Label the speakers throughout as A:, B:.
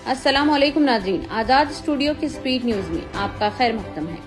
A: अस्सलाम वालेकुम नाज़रीन, आजाद स्टूडियो की स्पीड न्यूज में आपका खैर मकदम है।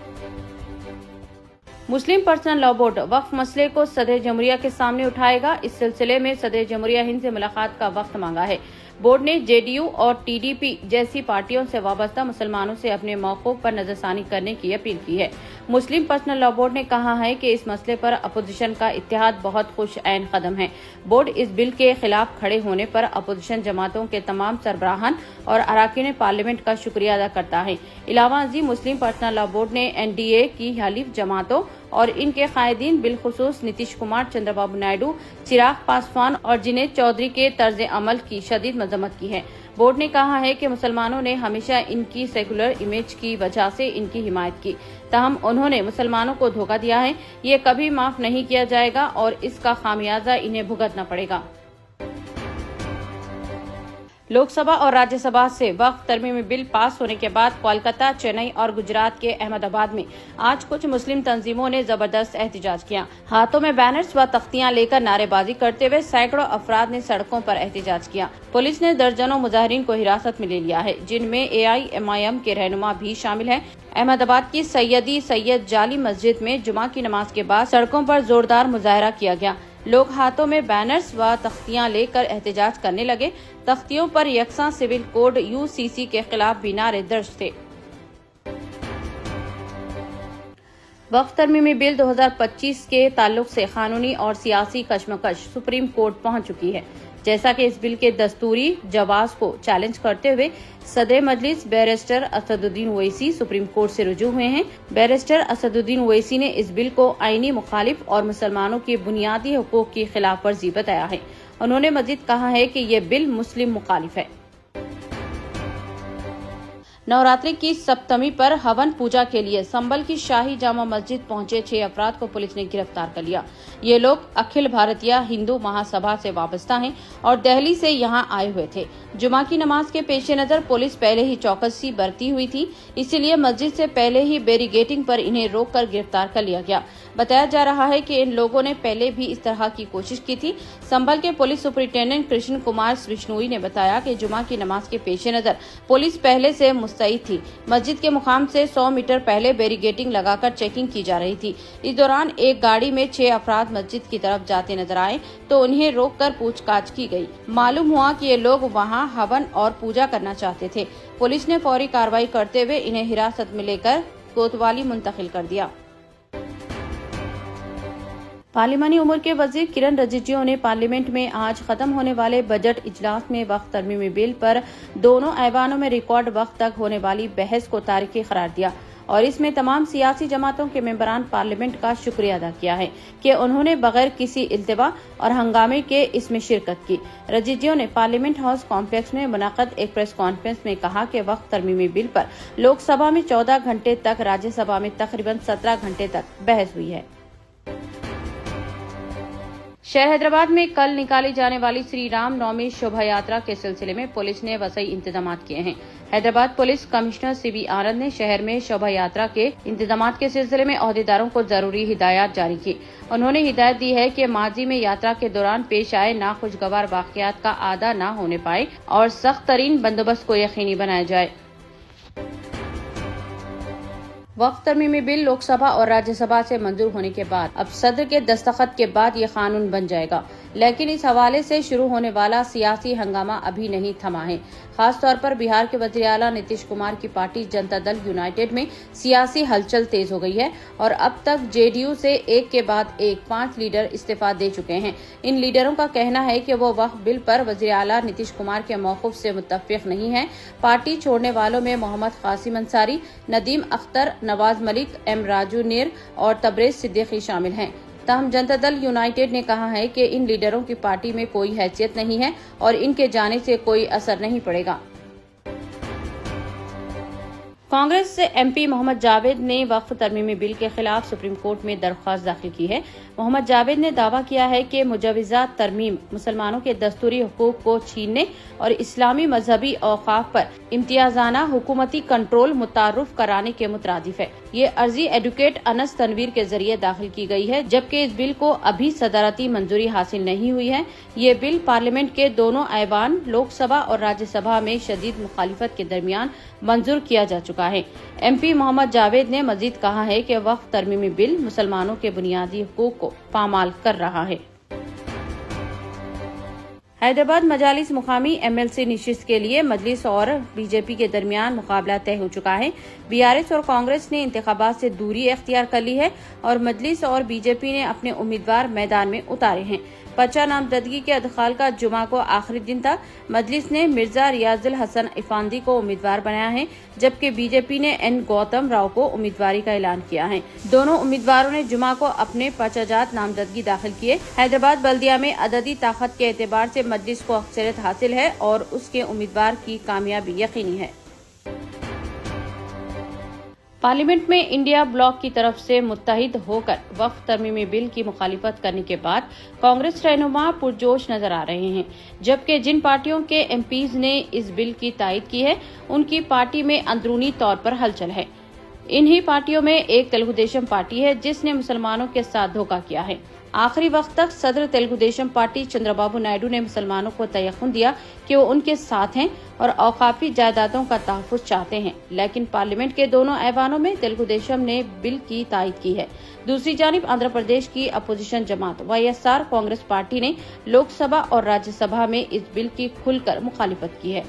A: मुस्लिम पर्सनल लॉ बोर्ड वक्फ मसले को सदर जमहूरिया के सामने उठाएगा। इस सिलसिले में सदर जमहूरिया हिंद से मुलाकात का वक्त मांगा है। बोर्ड ने जेडीयू और टीडीपी जैसी पार्टियों से वाबस्ता मुसलमानों से अपने मौक़िफ़ पर नजरसानी करने की अपील की है। मुस्लिम पर्सनल लॉ बोर्ड ने कहा है कि इस मसले पर अपोजिशन का इत्तेहाद बहुत खुश ऐन कदम है। बोर्ड इस बिल के खिलाफ खड़े होने पर अपोजिशन जमातों के तमाम सरबराहान और अरकान पार्लियामेंट का शुक्रिया अदा करता है। इलावा अजीम मुस्लिम पर्सनल लॉ बोर्ड ने एनडीए की हलीफ जमातों और इनके कायदीन बिलखुसूस नीतीश कुमार, चंद्रबाबू नायडू, चिराग पासवान और जुनैद चौधरी के तर्ज अमल की शदीद मजम्मत की है। बोर्ड ने कहा है कि मुसलमानों ने हमेशा इनकी सेकुलर इमेज की वजह से इनकी हिमायत की, ताहम उन्होंने मुसलमानों को धोखा दिया है। ये कभी माफ नहीं किया जाएगा और इसका खामियाजा इन्हें भुगतना पड़ेगा। लोकसभा और राज्यसभा से वक्फ तरमीमी बिल पास होने के बाद कोलकाता, चेन्नई और गुजरात के अहमदाबाद में आज कुछ मुस्लिम तंजीमों ने जबरदस्त एहतजाज किया। हाथों में बैनर्स व तख्तियां लेकर नारेबाजी करते हुए सैकड़ों अफराद ने सड़कों पर एहतजाज किया। पुलिस ने दर्जनों मुजाहिरीन को हिरासत में ले लिया है, जिनमें AIMIM के रहनुमा भी शामिल हैं। अहमदाबाद की सैयद जाली मस्जिद में जुमा की नमाज के बाद सड़कों पर जोरदार मुजाहरा किया गया। लोग हाथों में बैनर्स व तख्तियां लेकर एहतजाज करने लगे। तख्तियों पर यकसा सिविल कोड UCC के खिलाफ भी नारे दर्ज थे। वक्फ तरमीमी बिल 2025 के ताल्लुक से कानूनी और सियासी कशमकश सुप्रीम कोर्ट पहुंच चुकी है। जैसा कि इस बिल के दस्तूरी जवाज को चैलेंज करते हुए सदर Majlis barrister Asaduddin Owaisi supreme court से रुजू हुए हैं। बैरिस्टर असदुद्दीन ओवैसी ने इस बिल को आईनी मुखालिफ और मुसलमानों के बुनियादी हुकूक की खिलाफ वर्जी बताया है। उन्होंने मजीद कहा है कि यह बिल मुस्लिम मुखालिफ है। नवरात्रि की सप्तमी पर हवन पूजा के लिए संभल की शाही जामा मस्जिद पहुंचे 6 अफराद को पुलिस ने गिरफ्तार कर लिया। ये लोग अखिल भारतीय हिंदू महासभा से वाबस्ता हैं और दिल्ली से यहां आए हुए थे। जुमा की नमाज के पेश नजर पुलिस पहले ही चौकसी बरती हुई थी, इसीलिए मस्जिद से पहले ही बैरिगेटिंग पर इन्हें रोककर गिरफ्तार कर लिया गया। बताया जा रहा है कि इन लोगों ने पहले भी इस तरह की कोशिश की थी। संभल के पुलिस सुपरिटेंडेंट कृष्ण कुमार बिश्नोई ने बताया कि जुमा की नमाज के पेश नजर पुलिस पहले से मुस्तैद थी। मस्जिद के मुकाम से 100 मीटर पहले बैरिगेटिंग लगाकर चेकिंग की जा रही थी। इस दौरान एक गाड़ी में 6 अफराद मस्जिद की तरफ जाते नजर आए तो उन्हें रोककर पूछताछ की गई। मालूम हुआ कि ये लोग वहां हवन और पूजा करना चाहते थे। पुलिस ने फौरी कार्रवाई करते हुए इन्हें हिरासत में लेकर कोतवाली मुंतकिल कर दिया। पार्लिमानी उमूर के वजीर किरण रिजिजू ने पार्लियामेंट में आज खत्म होने वाले बजट इजलास में वक्त तरमीमी बिल पर दोनों ऐवानों में रिकॉर्ड वक्त तक होने वाली बहस को तारीखी करार दिया और इसमें तमाम सियासी जमातों के मेंबरान पार्लियामेंट का शुक्रिया अदा किया है कि उन्होंने बगैर किसी इल्तिवा और हंगामे के इसमें शिरकत की। रिजिजू ने पार्लियामेंट हाउस कॉम्प्लेक्स में मुनाक़द एक प्रेस कॉन्फ्रेंस में कहा कि वक्त तरमीमी बिल पर लोकसभा में 14 घंटे तक, राज्यसभा में तकरीबन 17 घंटे तक बहस हुई है। शहर हैदराबाद में कल निकाली जाने वाली श्री राम नवमी शोभा यात्रा के सिलसिले में पुलिस ने वसई इंतजाम किए हैं। हैदराबाद पुलिस कमिश्नर CB आनंद ने शहर में शोभा यात्रा के इंतजाम के सिलसिले में अहदेदारों को जरूरी हिदायत जारी की। उन्होंने हिदायत दी है कि माजी में यात्रा के दौरान पेश आए नाखुशगवार वाकयात का आदा न होने पाए और सख्त तरीन बंदोबस्त को यकीनी बनाया जाए। वक्फ तरमीमी बिल लोकसभा और राज्यसभा से मंजूर होने के बाद अब सदर के दस्तखत के बाद ये कानून बन जाएगा, लेकिन इस हवाले से शुरू होने वाला सियासी हंगामा अभी नहीं थमा है। खास तौर पर बिहार के वज़ीर आला नीतीश कुमार की पार्टी जनता दल यूनाइटेड में सियासी हलचल तेज हो गई है और अब तक JDU से एक के बाद एक 5 लीडर इस्तीफा दे चुके हैं। इन लीडरों का कहना है कि वो वक्फ बिल पर वज़ीर आला नीतीश कुमार के मौक़िफ़ से मुत्तफ़िक़ नहीं है। पार्टी छोड़ने वालों में मोहम्मद कासिम अंसारी, नदीम अख्तर, नवाज मलिक, M राजू नीर और तबरेज़ सिद्दीकी शामिल हैं। ताहम जनता दल यूनाइटेड ने कहा है कि इन लीडरों की पार्टी में कोई हैसियत नहीं है और इनके जाने से कोई असर नहीं पड़ेगा। कांग्रेस से एमपी मोहम्मद जावेद ने वक्फ तरमीमी बिल के खिलाफ सुप्रीम कोर्ट में दरख्वास्त दाखिल की है। मोहम्मद जावेद ने दावा किया है कि मुजवज़ा तरमीम मुसलमानों के दस्तूरी हुकूक को छीनने और इस्लामी मजहबी औकाफ पर इम्तियाजाना हुकूमती कंट्रोल मुतारुफ कराने के मुतरादिफ है। ये अर्जी एडवोकेट अनस तनवीर के जरिए दाखिल की गई है, जबकि इस बिल को अभी सदारती मंजूरी हासिल नहीं हुई है। ये बिल पार्लियामेंट के दोनों ऐवान लोकसभा और राज्यसभा में शदीद मुखालिफत के दरमियान मंजूर किया जा चुका है। एमपी मोहम्मद जावेद ने मजीद कहा है कि वक्फ तरमीमी बिल मुसलमानों के बुनियादी हुकूक को पामाल कर रहा है। हैदराबाद मजालिस मुकामी एमएलसी नशिस्त के लिए मजलिस और बीजेपी के दरमियान मुकाबला तय हो चुका है। बीआरएस और कांग्रेस ने इंतखाबात से दूरी इख्तियार कर ली है और मजलिस और बीजेपी ने अपने उम्मीदवार मैदान में उतारे हैं। पर्चा नामजदगी के अदखाल का जुमा को आखिरी दिन था। मजलिस ने मिर्जा रियाजुल हसन इफांदी को उम्मीदवार बनाया है, जबकि बीजेपी ने एन गौतम राव को उम्मीदवारी का ऐलान किया है। दोनों उम्मीदवारों ने जुमा को अपने पर्चाजात नामजदगी दाखिल किए। हैदराबाद बल्दिया में अददी ताकत के एतबार से मजलिस को अक्सरियत हासिल है और उसके उम्मीदवार की कामयाबी यकीनी है। पार्लियामेंट में इंडिया ब्लॉक की तरफ से मुत्तहिद होकर वक्फ तरमीमी बिल की मुखालिफत करने के बाद कांग्रेस रहनुमा पुरजोश नजर आ रहे हैं, जबकि जिन पार्टियों के एमपीज ने इस बिल की तायद की है उनकी पार्टी में अंदरूनी तौर पर हलचल है। इन्हीं पार्टियों में एक तेलुगु देशम पार्टी है जिसने मुसलमानों के साथ धोखा किया है। आखिरी वक्त तक सदर तेलुगु देशम पार्टी चंद्रबाबू नायडू ने मुसलमानों को तयक़ुन दिया कि वो उनके साथ हैं और औकाफी जायदादों का तहफ़्फ़ुज़ चाहते हैं, लेकिन पार्लियामेंट के दोनों ऐवानों में तेलुगु देशम ने बिल की तायद की है। दूसरी जानिब आंध्र प्रदेश की अपोजिशन जमात वाईएसआर कांग्रेस पार्टी ने लोकसभा और राज्यसभा में इस बिल की खुलकर मुखालिफत की है।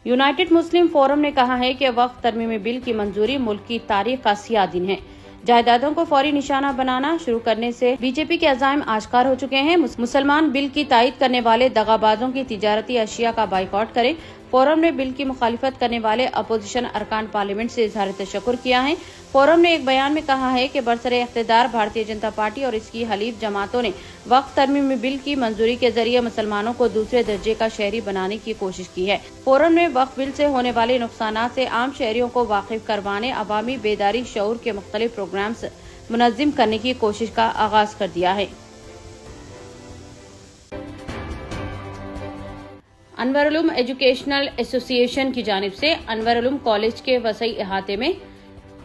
A: यूनाइटेड मुस्लिम फोरम ने कहा है कि वक्फ तरमीमी बिल की मंजूरी मुल्क की तारीख का सियाह दिन है। जायदादों को फौरी निशाना बनाना शुरू करने से बीजेपी के अज़ाइम आश्कार हो चुके हैं। मुसलमान बिल की तायद करने वाले दगाबाजों की तिजारती अशिया का बाइकआउट करें। फोरम ने बिल की मुखालिफत करने वाले अपोजिशन अरकान पार्लियामेंट से इजहार तशक्कुर किया है। फोरम ने एक बयान में कहा है कि बरसरे इख्तिदार भारतीय जनता पार्टी और इसकी हलीफ जमातों ने वक्फ तरमीमी बिल की मंजूरी के जरिए मुसलमानों को दूसरे दर्जे का शहरी बनाने की कोशिश की है। फोरम ने वक्फ बिल से होने वाले नुकसान से आम शहरियों को वाकिफ करवाने अवामी बेदारी शऊर के मुख्तलिफ प्रोग्राम्स मुनज़्ज़म करने की कोशिश का आगाज कर दिया है। अनवर उलूम एजुकेशनल एसोसिएशन की जानिब से अनवर उलूम कॉलेज के वसई इहाते में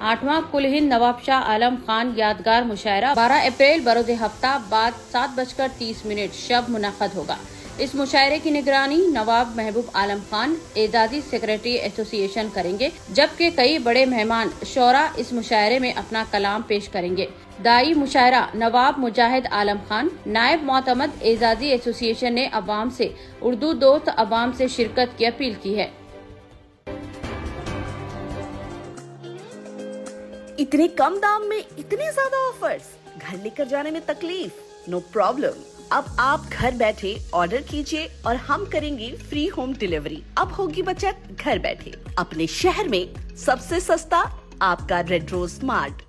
A: 8वां कुल हिंद नवाब शाह आलम खान यादगार मुशायरा 12 अप्रैल बरोज़ हफ्ता बाद 7:30 शब मुनक़द होगा। इस मुशायरे की निगरानी नवाब महबूब आलम खान एजाजी सेक्रेटरी एसोसिएशन करेंगे, जबकि कई बड़े मेहमान शोरा इस मुशायरे में अपना कलाम पेश करेंगे। दाई मुशायरा नवाब मुजाहिद आलम खान नायब मोतमद एजाजी एसोसिएशन ने अवाम से उर्दू दोस्त अवाम से शिरकत की अपील की है।
B: इतने कम दाम में इतने ज्यादा ऑफर्स, घर लेकर जाने में तकलीफ? No problem. अब आप घर बैठे ऑर्डर कीजिए और हम करेंगे फ्री होम डिलीवरी। अब होगी बचत घर बैठे। अपने शहर में सबसे सस्ता आपका रेड रोज स्मार्ट।